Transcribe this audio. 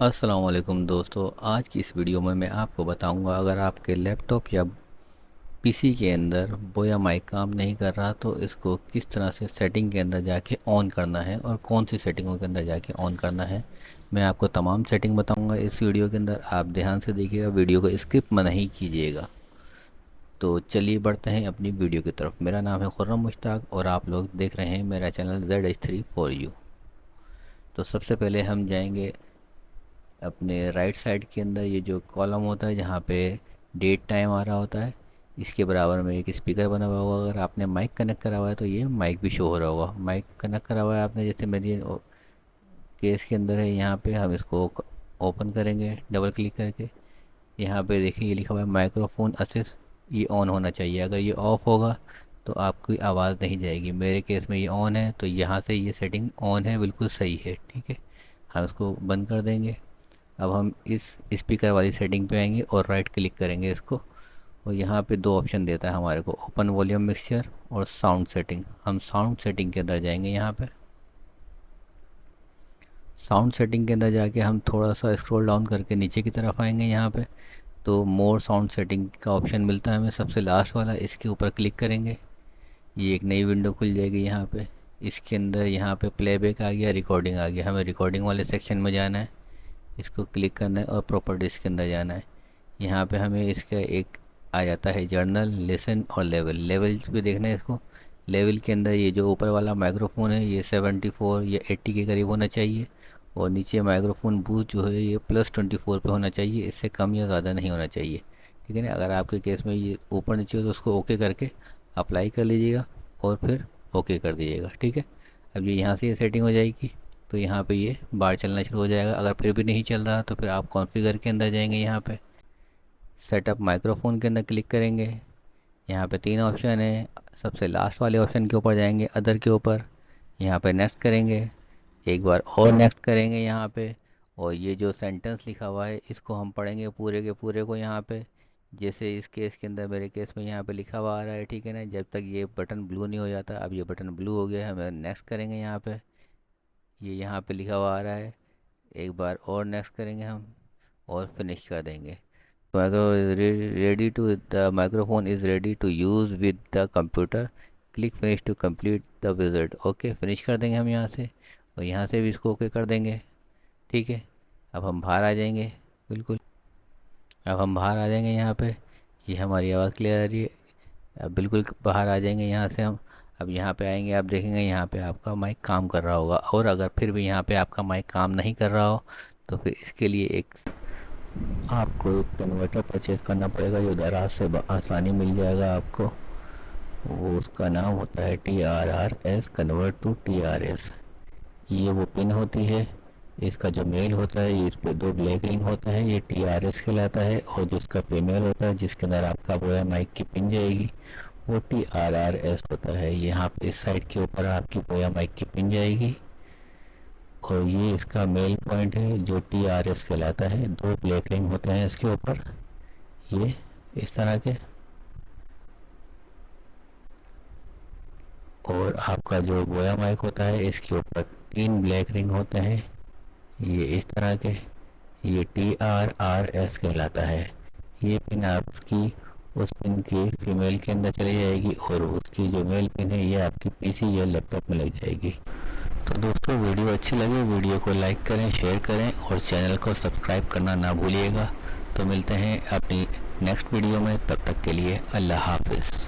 अस्सलाम वालेकुम दोस्तों। आज की इस वीडियो में मैं आपको बताऊंगा, अगर आपके लैपटॉप या पीसी के अंदर बोया माइक काम नहीं कर रहा तो इसको किस तरह से सेटिंग के अंदर जाके ऑन करना है और कौन सी सेटिंगों के अंदर जाके ऑन करना है। मैं आपको तमाम सेटिंग बताऊंगा इस वीडियो के अंदर। आप ध्यान से देखिएगा, वीडियो को स्किप में नहीं कीजिएगा। तो चलिए बढ़ते हैं अपनी वीडियो की तरफ। मेरा नाम है खुर्रम मुश्ताक और आप लोग देख रहे हैं मेरा चैनल ZH3 4U। तो सबसे पहले हम जाएंगे अपने राइट साइड के अंदर, ये जो कॉलम होता है जहाँ पे डेट टाइम आ रहा होता है, इसके बराबर में एक स्पीकर बना हुआ होगा। अगर आपने माइक कनेक्ट करा हुआ है तो ये माइक भी शो हो रहा होगा। माइक कनेक्ट करा हुआ है आपने, जैसे मेरी केस के अंदर है। यहाँ पे हम इसको ओपन करेंगे डबल क्लिक करके। यहाँ पे देखिए ये लिखा हुआ है माइक्रोफोन असिस्ट, ये ऑन होना चाहिए। अगर ये ऑफ़ होगा तो आपकी आवाज़ नहीं जाएगी। मेरे केस में ये ऑन है तो यहाँ से ये सेटिंग ऑन है, बिल्कुल सही है। ठीक है, हम इसको बंद कर देंगे। अब हम इस स्पीकर वाली सेटिंग पे आएंगे और राइट क्लिक करेंगे इसको, और यहाँ पे दो ऑप्शन देता है हमारे को, ओपन वॉल्यूम मिक्सचर और साउंड सेटिंग। हम साउंड सेटिंग के अंदर जाएंगे। यहाँ पे साउंड सेटिंग के अंदर जाके हम थोड़ा सा स्क्रॉल डाउन करके नीचे की तरफ आएंगे। यहाँ पे तो मोर साउंड सेटिंग का ऑप्शन मिलता है हमें, सबसे लास्ट वाला। इसके ऊपर क्लिक करेंगे, ये एक नई विंडो खुल जाएगी। यहाँ पे इसके अंदर यहाँ पे प्लेबैक आ गया, रिकॉर्डिंग आ गया। हमें रिकॉर्डिंग वाले सेक्शन में जाना है, इसको क्लिक करना है और प्रॉपर्टीज़ के अंदर जाना है। यहाँ पे हमें इसका एक आ जाता है जर्नल, लिसन और लेवल। लेवल पे देखना है इसको। लेवल के अंदर ये जो ऊपर वाला माइक्रोफोन है ये 74 या 80 के करीब होना चाहिए, और नीचे माइक्रोफोन बूस्ट जो है ये +24 पे होना चाहिए, इससे कम या ज़्यादा नहीं होना चाहिए। ठीक है ना। अगर आपके केस में ये ऊपर नीचे हो तो उसको ओके करके अप्लाई कर लीजिएगा और फिर ओके कर दीजिएगा। ठीक है। अब ये यहाँ से ये सेटिंग हो जाएगी तो यहाँ पे ये बार चलना शुरू हो जाएगा। अगर फिर भी नहीं चल रहा तो फिर आप कॉन्फ़िगर के अंदर जाएंगे। यहाँ पे सेटअप माइक्रोफोन के अंदर क्लिक करेंगे। यहाँ पे तीन ऑप्शन है, सबसे लास्ट वाले ऑप्शन के ऊपर जाएंगे, अदर के ऊपर। यहाँ पे नेक्स्ट करेंगे, एक बार और नेक्स्ट करेंगे यहाँ पे। और ये जो सेंटेंस लिखा हुआ है इसको हम पढ़ेंगे पूरे के पूरे को यहाँ पे। जैसे इस केस के अंदर, मेरे केस में यहाँ पे लिखा हुआ आ रहा है। ठीक है ना। जब तक ये बटन ब्लू नहीं हो जाता, अब ये बटन ब्लू हो गया है, हमें नेक्स्ट करेंगे यहाँ पे। ये यहाँ पे लिखा हुआ आ रहा है, एक बार और नेक्स्ट करेंगे हम और फिनिश कर देंगे। Ready to the microphone is ready to use with the computer, click finish to complete the visit. Okay, finish कर देंगे हम यहाँ से, और यहाँ से भी इसको ओके कर देंगे। ठीक है। अब हम बाहर आ जाएंगे। बिल्कुल, अब हम बाहर आ जाएंगे यहाँ पे। ये हमारी आवाज़ क्लियर आ रही है। अब बिल्कुल बाहर आ जाएंगे यहाँ से हम। अब यहाँ पे आएंगे, आप देखेंगे यहाँ पे आपका माइक काम कर रहा होगा। और अगर फिर भी यहाँ पे आपका माइक काम नहीं कर रहा हो तो फिर इसके लिए एक आपको एक कन्वर्टर परचेज करना पड़ेगा, जो दराज से आसानी मिल जाएगा आपको। वो उसका नाम होता है TRRS, कन्वर्ट टू TRS। ये वो पिन होती है, इसका जो मेल होता है ये इस पे दो ब्लैक रिंग होता है, ये TRS कहलाता है। और जो इसका फीमेल होता है जिसके अंदर आपका वो है माइक की पिन जाएगी, वो TRRS होता है। यहाँ पे इस साइड के ऊपर आपकी बोया माइक की पिन जाएगी, और ये इसका मेल पॉइंट है जो TRS कहलाता है। दो ब्लैक रिंग होते हैं इसके ऊपर, ये इस तरह के। और आपका जो बोया माइक होता है इसके ऊपर तीन ब्लैक रिंग होते हैं, ये इस तरह के। ये TRRS कहलाता है। ये पिन आपकी उस पिन की फीमेल के अंदर चली जाएगी, और उसकी जो मेल पिन है ये आपकी पीसी या लैपटॉप में लग जाएगी। तो दोस्तों, वीडियो अच्छी लगे वीडियो को लाइक करें, शेयर करें और चैनल को सब्सक्राइब करना ना भूलिएगा। तो मिलते हैं अपनी नेक्स्ट वीडियो में, तब तक के लिए अल्लाह हाफिज़।